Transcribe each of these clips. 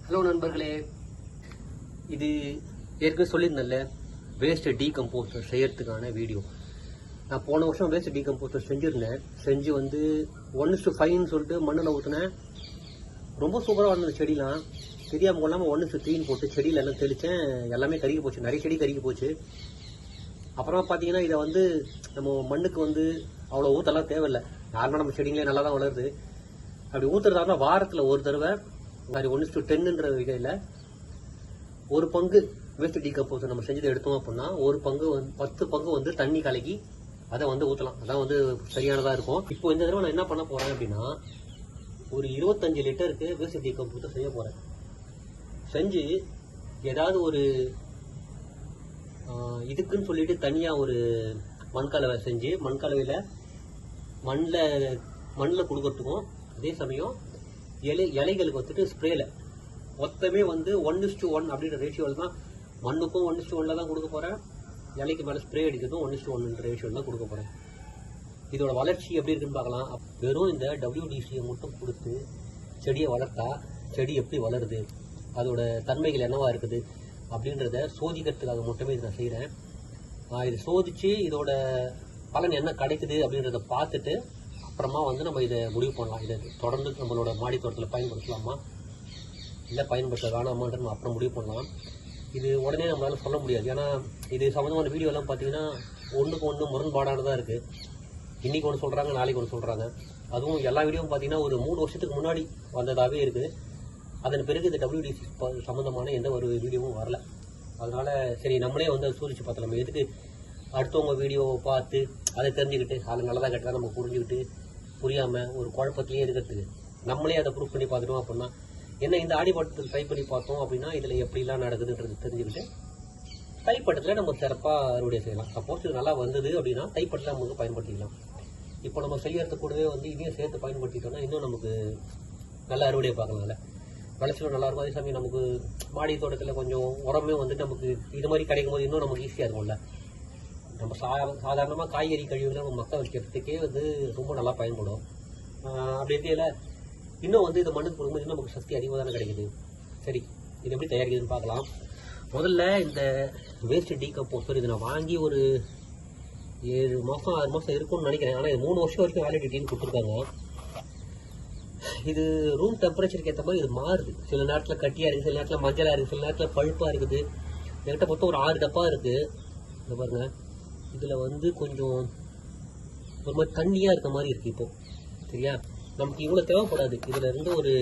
Hello நண்பர்களே, இது ஏற்கனவே சொல்லியிருந்தேன்ல வேஸ்ட் டீகம்போஸ்டர் செய்யறதுக்கான வீடியோ. நான் போன வருஷம் வேஸ்ட் டீகம்போஸ்டர் செஞ்சுருந்தேன். செஞ்சு வந்து 1:5 சொல்லிட்டு மண்ணில் ஊற்றினேன். ரொம்ப சூப்பராக வந்தது. செடிலாம் தெரியாமல் கொள்ளாமல் 1:3 போட்டு செடியில் எல்லாம் தெளித்தேன். எல்லாமே கருகி போச்சு, நிறைய செடி கருகி போச்சு. அப்புறமா பார்த்தீங்கன்னா இதை வந்து நம்ம மண்ணுக்கு வந்து அவ்வளோ ஊற்றலாம் தேவையில்லை. நார்மலாக நம்ம செடிங்களே நல்லா தான் வளருது. அப்படி ஊற்றுறதா வாரத்தில் ஒரு தடவை மாதிரி 1:10ன்ற வகையில் ஒரு பங்கு வேஸ்ட் டீகம்போஸ்டர் நம்ம செஞ்சதை எடுத்தோம் அப்படின்னா ஒரு பங்கு 10 பங்கு வந்து தண்ணி கலக்கி அதை வந்து ஊற்றலாம். அதான் வந்து சரியானதாக இருக்கும். இப்போ இந்த தடவை நான் என்ன பண்ண போகிறேன் அப்படின்னா ஒரு 25 லிட்டருக்கு வேஸ்ட் டீகம்போஸ்டர் செய்ய போகிறேன். செஞ்சு ஏதாவது ஒரு இதுக்குன்னு சொல்லிட்டு தனியாக ஒரு மண்கலவை செஞ்சு மண்கலவையில் மண்ணில் கொடுக்கறதுக்கும் அதே சமயம் இலைகளுக்கு வந்துட்டு ஸ்ப்ரேல மொத்தமே வந்து 1:1 அப்படின்ற ரேஷியோவில் தான் மண்ணுக்கும் 1:1 தான் கொடுக்க போகிறேன். இலைக்கு மேலே ஸ்ப்ரே அடிக்கிறதும் 1:1 ரேஷியோவில் தான் கொடுக்க போகிறேன். இதோட வளர்ச்சி எப்படி இருக்குன்னு பார்க்கலாம். வெறும் இந்த WDCயை மட்டும் கொடுத்து செடியை வளர்த்தா செடி எப்படி வளருது, அதோட தன்மைகள் என்னவா இருக்குது அப்படின்றத சோதிக்கிறதுக்காக மட்டுமே இதை நான் செய்கிறேன். இதை சோதித்து இதோட பலன் என்ன கிடைக்குது அப்படின்றத பார்த்துட்டு அப்புறமா வந்து நம்ம இதை முடிவு பண்ணலாம். இதை தொடர்ந்து நம்மளோட மாடி தோட்டத்தில் பயன்படுத்தலாமா இல்லை பயன்படுத்த வேணாமான்ற நம்ம அப்புறம் முடிவு பண்ணலாம். இது உடனே நம்மளால சொல்ல முடியாது. ஏன்னா இது சம்மந்தமான வீடியோலாம் பார்த்தீங்கன்னா ஒன்றுக்கு ஒன்று முரண்பாடானதாக இருக்குது. இன்றைக்கி ஒன்று சொல்கிறாங்க, நாளைக்கு ஒன்று சொல்கிறாங்க. அதுவும் எல்லா வீடியோவும் பார்த்தீங்கன்னா ஒரு 3 வருஷத்துக்கு முன்னாடி வந்ததாகவே இருக்குது. அதன் பிறகு இந்த WDC சம்மந்தமான எந்த ஒரு வீடியோவும் வரல. அதனால் சரி நம்மளே வந்து அதை சோதிச்சு பார்த்தோம். நம்ம எதுக்கு அடுத்தவங்க வீடியோவை பார்த்து அதை தெரிஞ்சுக்கிட்டு அது நல்லதாக கெட்டதாக நம்ம புரிஞ்சுக்கிட்டு புரியாமல் ஒரு குழப்பத்திலே இருக்கிறதுக்கு நம்மளே அதை ப்ரூவ் பண்ணி பார்த்துட்டோம் அப்படின்னா என்ன. இந்த ஆடிப்பட்டத்தில் ட்ரை பண்ணி பார்த்தோம் அப்படின்னா இதில் எப்படிலாம் நடக்குதுன்றது தெரிஞ்சுக்கிட்டு தைப்பட்டத்தில் நம்ம சிறப்பாக அறுவடை செய்யலாம். சப்போஸ் இது நல்லா வந்தது அப்படின்னா தைப்பட்டத்தில் நமக்கு பயன்படுத்திக்கலாம். இப்போ நம்ம செய்யறது கூடவே வந்து இதையும் சேர்த்து பயன்படுத்திட்டோம்னா இன்னும் நமக்கு நல்ல அறுவடையை பார்க்கலாம்ல. விளைச்சலும் நல்லா இருக்கும். அதே சமயம் நமக்கு மாடி தோட்டத்தில் கொஞ்சம் உரமே வந்து நமக்கு இது மாதிரி கிடைக்கும் போது இன்னும் நமக்கு ஈஸியாக இருக்கும்ல. நம்ம சாதாரணமாக காய்கறி கழிவுகளை நம்ம மக்க வைக்கிறதுக்கே வந்து ரொம்ப நல்லா பயன்படும். அப்படி இருக்கையில் இன்னும் வந்து இந்த மண்ணுக்கு போடும்போது இன்னும் நமக்கு சக்தி அதிகமாக தானே கிடைக்குது. சரி, இது எப்படி தயாரிக்குதுன்னு பார்க்கலாம். முதல்ல இந்த வேஸ்ட் டீகம்போஸ்டர் இது நான் வாங்கி ஒரு 7 மாதம் 6 மாதம் இருக்கும்னு நினைக்கிறேன். ஆனால் இது 3 வருஷம் வரைக்கும் வேலிடிட்டின்னு கொடுத்துருக்காங்க. இது ரூம் டெம்பரேச்சருக்கு ஏற்ற மாதிரி இது மாறுது. சில நேரத்தில் கட்டியாக இருக்குது, சில நேரத்தில் மஞ்சளாக இருக்குது, சில நேரத்தில் பழுப்பாக இருக்குது. என்கிட்ட மொத்தம் ஒரு 6 டப்பா இருக்குது. இதை பாருங்க, இதில் வந்து கொஞ்சம் ஒரு மாதிரி தண்ணியாக இருக்க மாதிரி இருக்குது. இப்போ சரியா, நமக்கு இவ்வளோ தேவைப்படாது. இதில் இருந்து ஒரு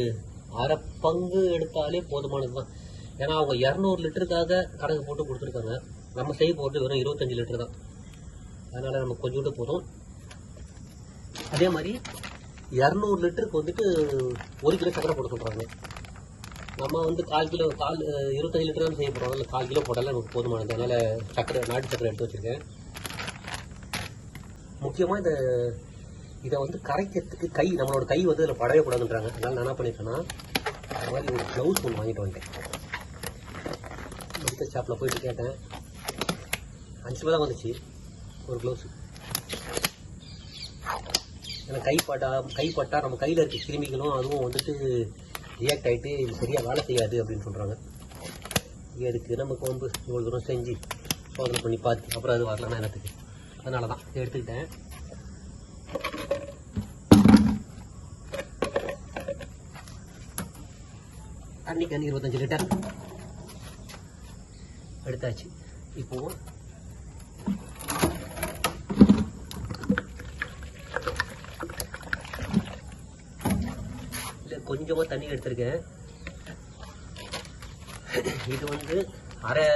அரை பங்கு எடுத்தாலே போதுமானது தான். ஏன்னா அவங்க 200 லிட்டருக்காக கணக்கு போட்டு கொடுத்துருக்காங்க. நம்ம செய்ய போகிறது வெறும் 25 லிட்டர் தான். அதனால் நமக்கு கொஞ்சோண்டு போதும். அதே மாதிரி 200 லிட்டருக்கு வந்துட்டு 1 கிலோ சக்கரை போட சொல்கிறாங்க. நம்ம வந்து 1/4 கிலோ 25 லிட்டர் தான் செய்ய போகிறோம். அதில் 1/4 கிலோ போட்டாலும் நமக்கு போதுமானது. அதனால் சக்கரை, நாட்டு சக்கரை எடுத்து வச்சுருக்கேன். முக்கியமாக இதை வந்து கரைக்கிறதுக்கு நம்மளோட கை வந்து அதில் படவே கூடாதுன்றாங்க. அதனால் நான் என்ன பண்ணியிருக்கேன்னா அது மாதிரி ஒரு க்ளவுஸ் ஒன்று வாங்கிட்டு வந்துட்டேன். மெடிக்கல் ஷாப்பில் போயிட்டு கேட்டேன். 5 ரூபா தான் வந்துச்சு ஒரு க்ளவுஸு. ஏன்னா கைப்பட்டா நம்ம கையில் இருக்க கிருமிகளும் அதுவும் வந்துட்டு ரியாக்ட் ஆகிட்டு இது சரியாக வேலை செய்யாது அப்படின்னு சொல்கிறாங்க. எதுக்கு நமக்கு வந்து இவ்வளோ தூரம் செஞ்சு சோதனை பண்ணி பார்த்து அப்புறம் அது வரலன்னா என்னத்துக்கு. அதனால தான் இதை எடுத்துக்கிட்டேன். அன்றைக்கி 25 லிட்டர் எடுத்தாச்சு. இப்போது கொஞ்சமாக தண்ணி எடுத்திருக்கேன். இது வந்து 1/2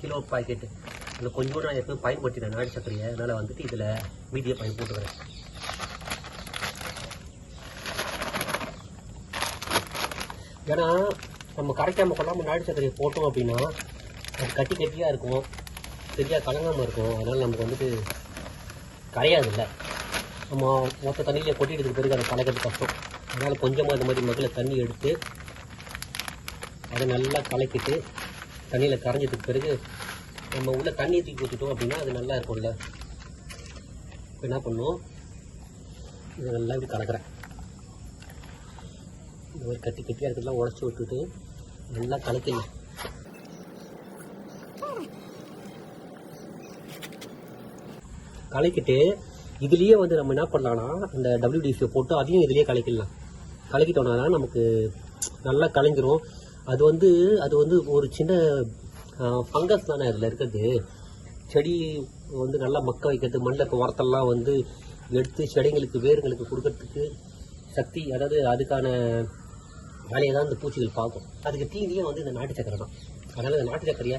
கிலோ பாக்கெட்டு. இதில் கொஞ்சம் நான் எப்பவும் பயன்படுத்தினேன் நாட்டு சர்க்கரையை. அதனால் வந்துட்டு இதில் மீதியை பயன்படுத்துகிறேன். ஏன்னா நம்ம கரைக்காமல் கொள்ளாமல் நாட்டு சர்க்கரையை போட்டோம் அப்படின்னா அது கட்டியாக இருக்கும், சரியாக கலங்காமல் இருக்கும். அதனால் நமக்கு வந்துட்டு கரையாது இல்லை. நம்ம மொத்த தண்ணியிலே கொட்டிட்டு பிறகு அதை கலக்கிறது கஷ்டம். அதனால் கொஞ்சமாக இந்த மாதிரி மகளில் தண்ணி எடுத்து அதை நல்லா கலக்கிட்டு தண்ணியில் கரைஞ்சதுக்கு பிறகு நம்ம உள்ள தண்ணியை தூக்கி ஊற்றிட்டோம் அப்படின்னா அது நல்லா இருக்கும்ல. இப்போ என்ன பண்ணணும், இதை நல்லா இப்படி கலக்கிறேன். இந்த மாதிரி கட்டியாக இருக்கிறதுலாம் உடச்சி விட்டுட்டு நல்லா கலக்கலாம். கலக்கிட்டு இதுலேயே வந்து நம்ம என்ன பண்ணலாம்னா இந்த WD-40 போட்டு அதையும் இதுலேயே கலக்கிடலாம். கலக்கிட்டோம்னா நமக்கு நல்லா கலங்கிரும். அது வந்து ஒரு சின்ன ஃபங்கஸ் தானே அதில் இருக்கிறது. செடி வந்து நல்லா மக்க வைக்கிறது, மண்ணில் இருக்க உரத்தெல்லாம் வந்து எடுத்து செடிங்களுக்கு வேர்களுக்கு கொடுக்கறதுக்கு சக்தி, அதாவது அதுக்கான வேலையை தான் இந்த பூச்சிகள் பார்க்கும். அதுக்கு தீனியே வந்து இந்த நாட்டு சக்கரை தான். அதனால் இந்த நாட்டு சக்கரையை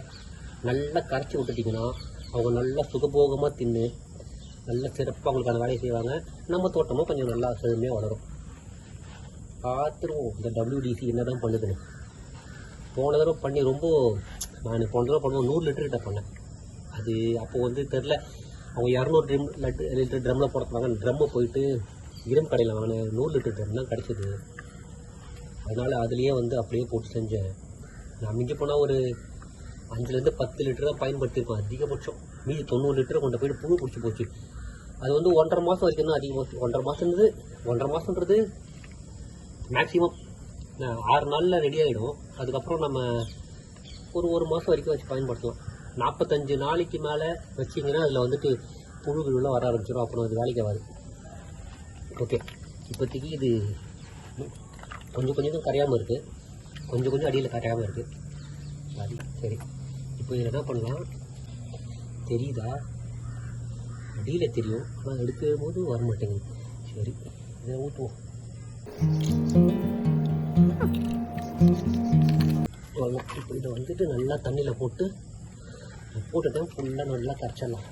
நல்லா கரைச்சி விட்டுட்டிங்கன்னா அவங்க நல்லா சுகபோகமாக தின்னு நல்லா சிறப்பாக அவங்களுக்கு அந்த வேலையை செய்வாங்க. நம்ம தோட்டமும் கொஞ்சம் நல்லா செழுமையாக வளரும். பார்த்துருவோம் இந்த WDC என்ன தான் பண்ணுதுன்னு. போன தடவை பண்ணி நான் போன தடவை பண்ணுவோம் 100 லிட்டர் கிட்ட பண்ணேன். அது அப்போது வந்து தெரில, அவங்க 200 லிட்டர் ட்ரம்மில் போடுறாங்க. ட்ரம்மை போயிட்டு இரும்பு கடையில் வாங்கின 100 லிட்டர் ட்ரம் தான் கிடச்சிது. அதனால் அதுலேயே வந்து அப்படியே போட்டு செஞ்சேன். நான் மிஞ்சி போனால் ஒரு 5லேருந்து 10 லிட்டர் தான் பயன்படுத்தியிருக்கோம் அதிகபட்சம். மீதி 90 லிட்டரை கொண்டு போயிட்டு புழு பிடிச்சி போச்சு. அது வந்து 1.5 மாதம் வரைக்கும் தான் அதிகமாக. 1.5 மாதன்றது மேக்ஸிமம் 6 நாளில் ரெடி ஆகிடும். அதுக்கப்புறம் நம்ம ஒரு மாதம் வரைக்கும் வச்சு பயன்படுத்தலாம். 45 நாளைக்கு மேலே வச்சிங்கன்னா அதில் வந்துட்டு புழுகள்லாம் வர ஆரம்பிச்சிடும். அப்புறம் அது வேலைக்கு ஆகாது. ஓகே, இப்போதைக்கு இது கொஞ்சம் தான் கரையாமல் இருக்குது, கொஞ்சம் அடியில் கரையாமல் இருக்குது. சரி, இப்போ இதில் என்ன பண்ணலாம் தெரியுதா? அடியில் தெரியும், ஆனால் எடுக்கும் போது வர மாட்டேங்குது. சரி, இதை ஊற்றுவோம். இப்போ இதை வந்துட்டு நல்லா தண்ணியில் போட்டுட்டேன். ஃபுல்லாக நல்லா கரைச்சிடலாம்.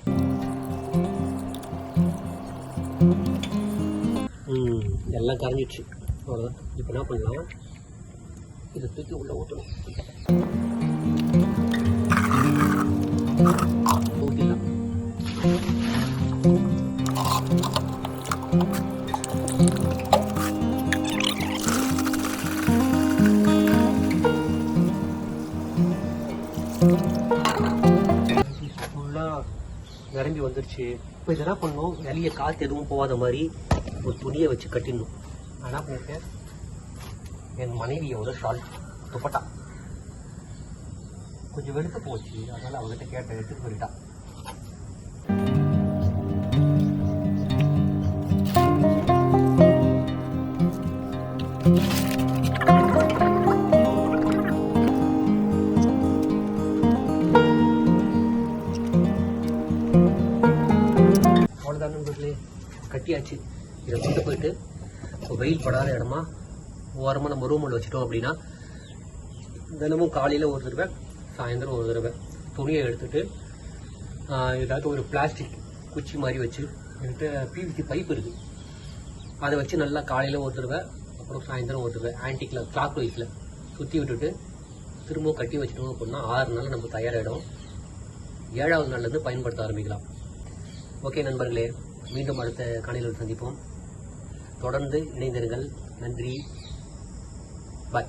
எல்லாம் கரைஞ்சிடுச்சு. அவ்வளோதான். இப்போ என்ன பண்ணலாம், இதை தூக்கி உள்ளே ஊற்றணும். ஊற்றிடலாம். நிரம்பி வந்துருச்சு. இப்போ இதெல்லாம் பண்ணணும், வெளியே காற்று எதுவும் போகாத மாதிரி ஒரு துணியை வச்சு கட்டிடணும். நான் என்ன பண்ணியிருக்கேன், என் மனைவியோட ஷால் துப்பட்டா கொஞ்சம் வெளுத்து போச்சு. அதனால் அவங்ககிட்ட கேட்ட எடுத்துட்டு போயிட்டா. அவ்வளோதான் நண்பர்களே, கட்டியாச்சு. இதை கொண்டு போயிட்டு வெயில் படாத இடமா ஓரமாக நம்ம ரூமில் வச்சுட்டோம் அப்படின்னா தினமும் காலையில் ஒரு தடவை, சாயந்தரம் ஒரு தடவை துணியை எடுத்துட்டு ஏதாவது ஒரு பிளாஸ்டிக் குச்சி மாதிரி வச்சு என்கிட்ட PVC பைப் இருக்குது, அதை வச்சு நல்லா காலையில் ஒரு தடவை, அப்புறம் சாயந்தரம் ஒரு தடவை ஆன்டிக்கில் கிளாக் வைஸில் சுற்றி விட்டுட்டு திரும்பவும் கட்டி வச்சுட்டோம் அப்படின்னா 6 நாள் நம்ம தயாராகிடும். 7வது நாள்லேருந்து பயன்படுத்த ஆரம்பிக்கலாம். ஓகே நண்பர்களே, மீண்டும் அடுத்த காணொளியில் சந்திப்போம். தொடர்ந்து இணைந்திருங்கள். நன்றி. பாய்.